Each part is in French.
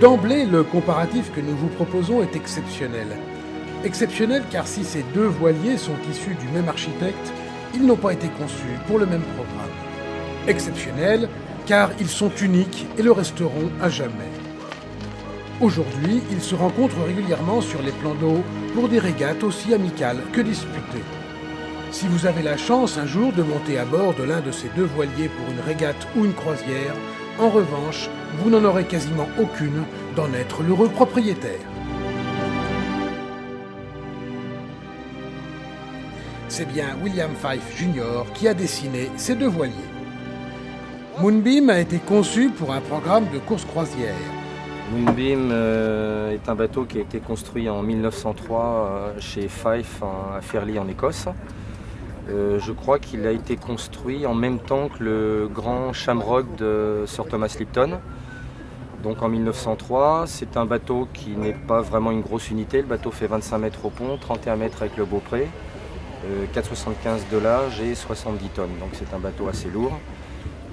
D'emblée, le comparatif que nous vous proposons est exceptionnel. Exceptionnel car si ces deux voiliers sont issus du même architecte, ils n'ont pas été conçus pour le même programme. Exceptionnel car ils sont uniques et le resteront à jamais. Aujourd'hui, ils se rencontrent régulièrement sur les plans d'eau pour des régates aussi amicales que disputées. Si vous avez la chance un jour de monter à bord de l'un de ces deux voiliers pour une régate ou une croisière, en revanche, vous n'en aurez quasiment aucune d'en être l'heureux propriétaire. C'est bien William Fyfe Jr. qui a dessiné ces deux voiliers. Moonbeam a été conçu pour un programme de course croisière. Moonbeam est un bateau qui a été construit en 1903 chez Fyfe à Fairlie en Écosse. Je crois qu'il a été construit en même temps que le grand Shamrock de Sir Thomas Lipton. Donc en 1903, c'est un bateau qui n'est pas vraiment une grosse unité. Le bateau fait 25 mètres au pont, 31 mètres avec le beaupré, 4,75 de large et 70 tonnes. Donc c'est un bateau assez lourd,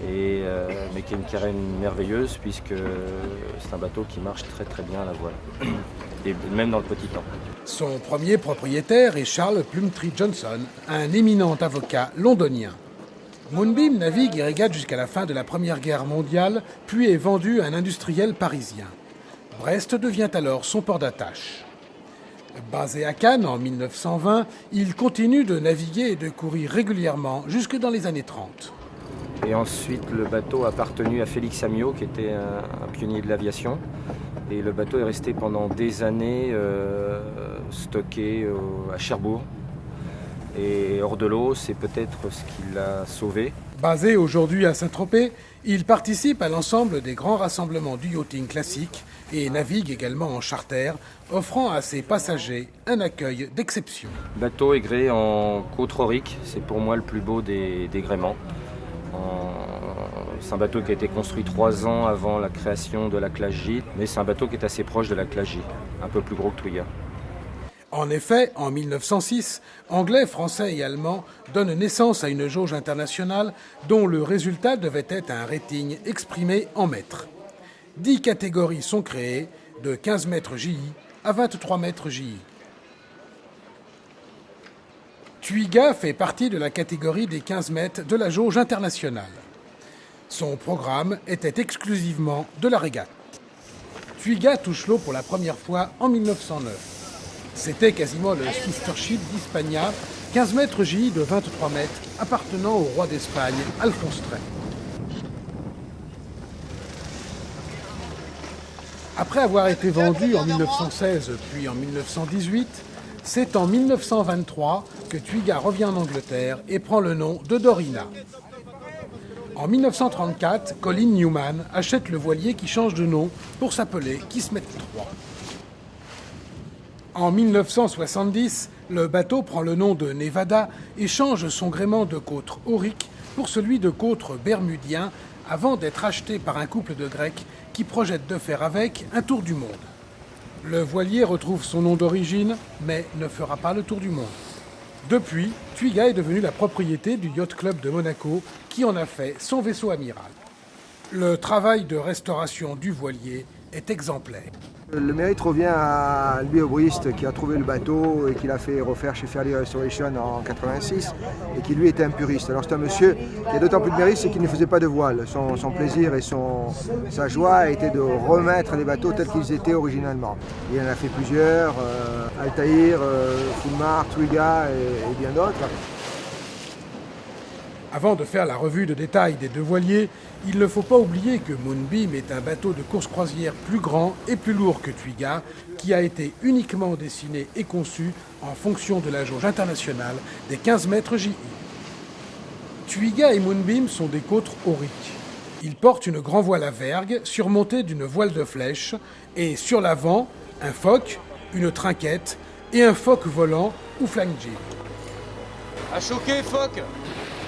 mais qui a une carène merveilleuse puisque c'est un bateau qui marche très très bien à la voile, et même dans le petit temps. Son premier propriétaire est Charles Plumtree Johnson, un éminent avocat londonien. Moonbeam navigue et régate jusqu'à la fin de la Première Guerre mondiale, puis est vendu à un industriel parisien. Brest devient alors son port d'attache. Basé à Cannes en 1920, il continue de naviguer et de courir régulièrement jusque dans les années 30. Et ensuite, le bateau a appartenu à Félix Amiot, qui était un pionnier de l'aviation. Et le bateau est resté pendant des années stocké à Cherbourg. Et hors de l'eau, c'est peut-être ce qui l'a sauvé. Basé aujourd'hui à Saint-Tropez, il participe à l'ensemble des grands rassemblements du yachting classique et navigue également en charter, offrant à ses passagers un accueil d'exception. Le bateau est gréé en Côte-Roric, c'est pour moi le plus beau des gréements. C'est un bateau qui a été construit 3 ans avant la création de la classe J, mais c'est un bateau qui est assez proche de la classe J, un peu plus gros que Twiga. En effet, en 1906, Anglais, Français et Allemands donnent naissance à une jauge internationale dont le résultat devait être un rating exprimé en mètres. 10 catégories sont créées, de 15 mètres JI à 23 mètres JI. Twiga fait partie de la catégorie des 15 mètres de la jauge internationale. Son programme était exclusivement de la régate. Twiga touche l'eau pour la première fois en 1909. C'était quasiment le sister ship d'Hispania, 15 mètres JI de 23 mètres, appartenant au roi d'Espagne, Alphonse XIII. Après avoir été vendu en 1916 puis en 1918, c'est en 1923 que Twiga revient en Angleterre et prend le nom de Dorina. En 1934, Colin Newman achète le voilier qui change de nom pour s'appeler Kismet III. En 1970, le bateau prend le nom de Nevada et change son gréement de côte aurique pour celui de côte bermudien avant d'être acheté par un couple de Grecs qui projette de faire avec un tour du monde. Le voilier retrouve son nom d'origine, mais ne fera pas le tour du monde. Depuis, Twiga est devenu la propriété du Yacht Club de Monaco qui en a fait son vaisseau amiral. Le travail de restauration du voilier est exemplaire. Le mérite revient à Louis Aubrist qui a trouvé le bateau et qui l'a fait refaire chez Fairlie Restoration en 86 et qui lui était un puriste. Alors c'est un monsieur qui a d'autant plus de mérite, c'est qu'il ne faisait pas de voile. Son plaisir et sa joie était de remettre les bateaux tels qu'ils étaient originalement. Il en a fait plusieurs, Altaïr, Fulmar, Twiga et bien d'autres. Avant de faire la revue de détail des deux voiliers, il ne faut pas oublier que Moonbeam est un bateau de course croisière plus grand et plus lourd que Twiga, qui a été uniquement dessiné et conçu en fonction de la jauge internationale des 15 mètres JI. Twiga et Moonbeam sont des côtes auriques. Ils portent une grand voile à vergue surmontée d'une voile de flèche et sur l'avant, un foc, une trinquette et un foc volant ou flying jib. À choquer, phoque!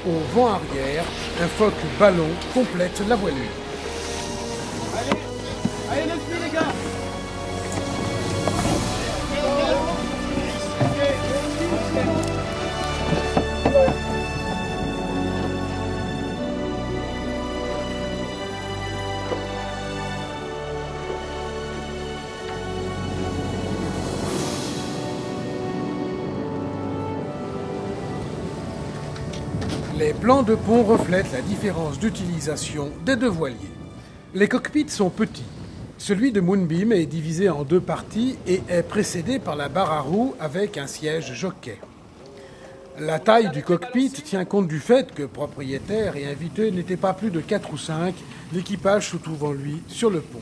Au vent arrière, un foc ballon complète la voilure. Allez, laisse-moi les gars! Les plans de pont reflètent la différence d'utilisation des deux voiliers. Les cockpits sont petits. Celui de Moonbeam est divisé en deux parties et est précédé par la barre à roues avec un siège jockey. La taille du cockpit tient compte du fait que propriétaire et invité n'étaient pas plus de 4 ou 5, l'équipage se trouvant lui sur le pont.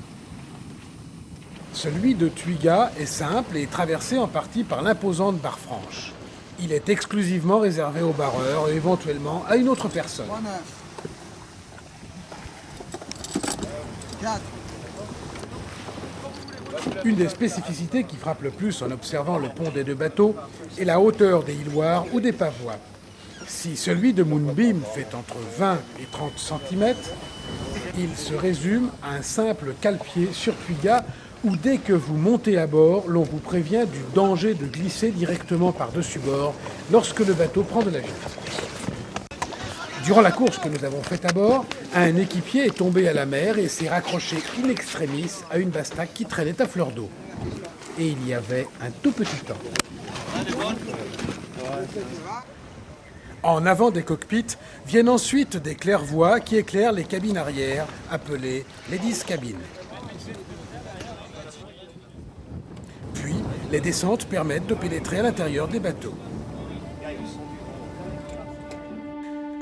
Celui de Twiga est simple et traversé en partie par l'imposante barre franche. Il est exclusivement réservé aux barreurs et éventuellement à une autre personne. Une des spécificités qui frappe le plus en observant le pont des deux bateaux est la hauteur des hiloires ou des pavois. Si celui de Moonbeam fait entre 20 et 30 cm, il se résume à un simple cale-pied sur Twiga où dès que vous montez à bord, l'on vous prévient du danger de glisser directement par-dessus bord lorsque le bateau prend de la vitesse. Durant la course que nous avons faite à bord, un équipier est tombé à la mer et s'est raccroché in extremis à une bastaque qui traînait à fleur d'eau. Et il y avait un tout petit temps. En avant des cockpits viennent ensuite des claire-voies qui éclairent les cabines arrière, appelées ladies cabin. Puis, les descentes permettent de pénétrer à l'intérieur des bateaux.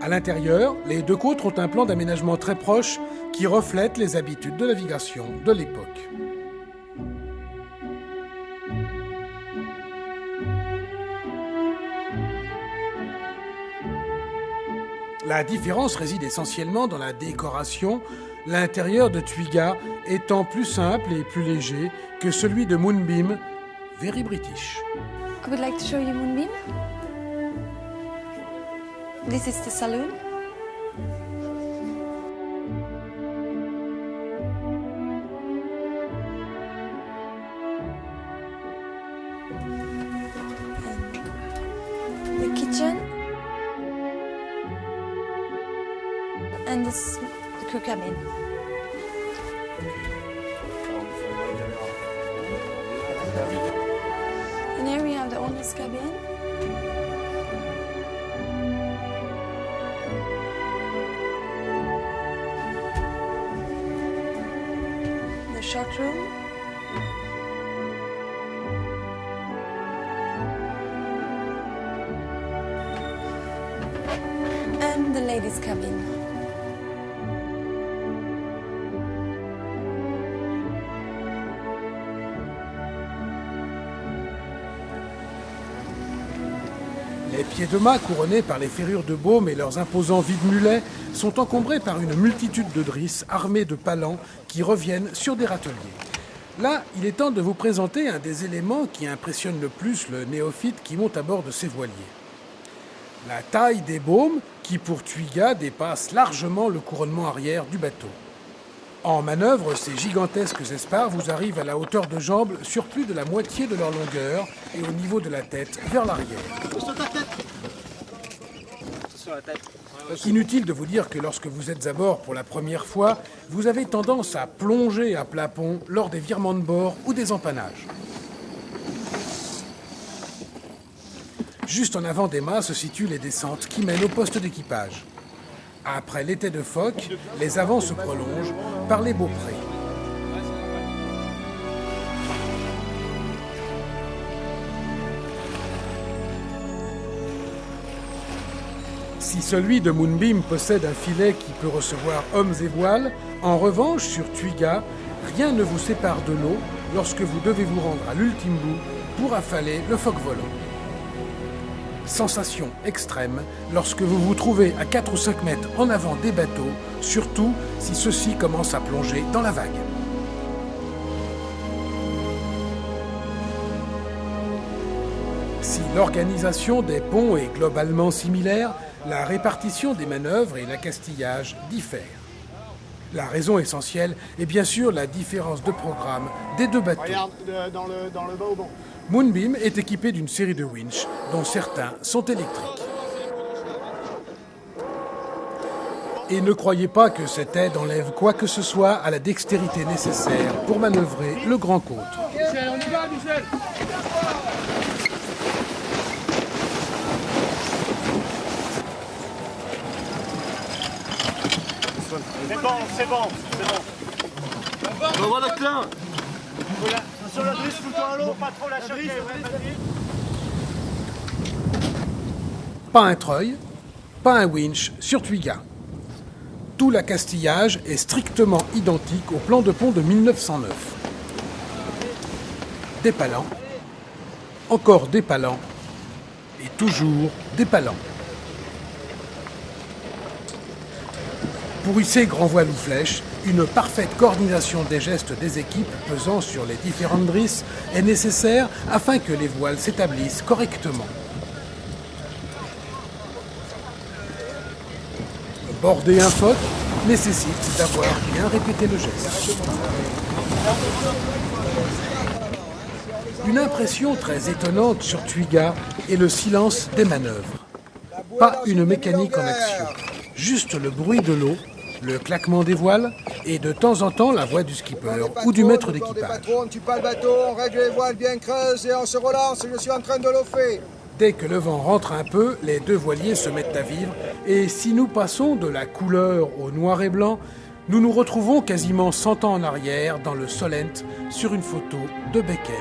À l'intérieur, les deux côtes ont un plan d'aménagement très proche qui reflète les habitudes de navigation de l'époque. La différence réside essentiellement dans la décoration, l'intérieur de Twiga étant plus simple et plus léger que celui de Moonbeam, very British. I would like to show you Moonbeam. This is the saloon. And the kitchen. And this is the crew cabin. And here we have the owner's cabin. The short room. And the ladies' cabin. Les pieds de mât couronnés par les ferrures de baume et leurs imposants vide-mulets sont encombrés par une multitude de drisses armées de palans qui reviennent sur des râteliers. Là, il est temps de vous présenter un des éléments qui impressionne le plus le néophyte qui monte à bord de ces voiliers. La taille des baumes qui, pour Twiga, dépasse largement le couronnement arrière du bateau. En manœuvre, ces gigantesques espars vous arrivent à la hauteur de jambes sur plus de la moitié de leur longueur et au niveau de la tête vers l'arrière. Inutile de vous dire que lorsque vous êtes à bord pour la première fois, vous avez tendance à plonger à plat pont lors des virements de bord ou des empannages. Juste en avant des mâts se situent les descentes qui mènent au poste d'équipage. Après l'étai de phoque, les avants se prolongent par les beauprés. Si celui de Moonbeam possède un filet qui peut recevoir hommes et voiles, en revanche, sur Twiga, rien ne vous sépare de l'eau lorsque vous devez vous rendre à l'ultime bout pour affaler le phoque volant. Sensation extrême lorsque vous vous trouvez à 4 ou 5 mètres en avant des bateaux, surtout si ceux-ci commencent à plonger dans la vague. Si l'organisation des ponts est globalement similaire, la répartition des manœuvres et l'accastillage diffèrent. La raison essentielle est bien sûr la différence de programme des deux bateaux. Regarde dans le bas au banc. Moonbeam est équipé d'une série de winches, dont certains sont électriques. Et ne croyez pas que cette aide enlève quoi que ce soit à la dextérité nécessaire pour manœuvrer le grand côte. Michel, on y va, Michel. C'est bon, c'est bon, c'est bon. On va la clé. Sur la drisse, fous-toi à l'eau, pas trop la choquer. Pas un treuil, pas un winch sur Twiga. Tout l'accastillage est strictement identique au plan de pont de 1909. Dépalant, encore dépalant, et toujours dépalant. Pour hisser grand voile ou flèche, une parfaite coordination des gestes des équipes pesant sur les différentes drisses est nécessaire afin que les voiles s'établissent correctement. Border un phoque nécessite d'avoir bien répété le geste. Une impression très étonnante sur Twiga est le silence des manœuvres. Pas une mécanique en action, juste le bruit de l'eau, le claquement des voiles et de temps en temps la voix du skipper ou du maître d'équipage. On tue pas le bateau, on règle les voiles bien creuses et on se relance, je suis en train de l'offrir. Dès que le vent rentre un peu, les deux voiliers se mettent à vivre et si nous passons de la couleur au noir et blanc, nous nous retrouvons quasiment 100 ans en arrière dans le Solent sur une photo de Becken.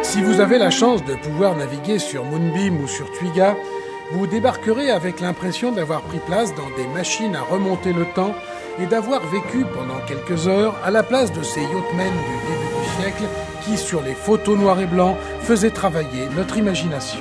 Si vous avez la chance de pouvoir naviguer sur Moonbeam ou sur Twiga, vous débarquerez avec l'impression d'avoir pris place dans des machines à remonter le temps et d'avoir vécu pendant quelques heures à la place de ces yachtmen du début du siècle qui, sur les photos noir et blanc, faisaient travailler notre imagination.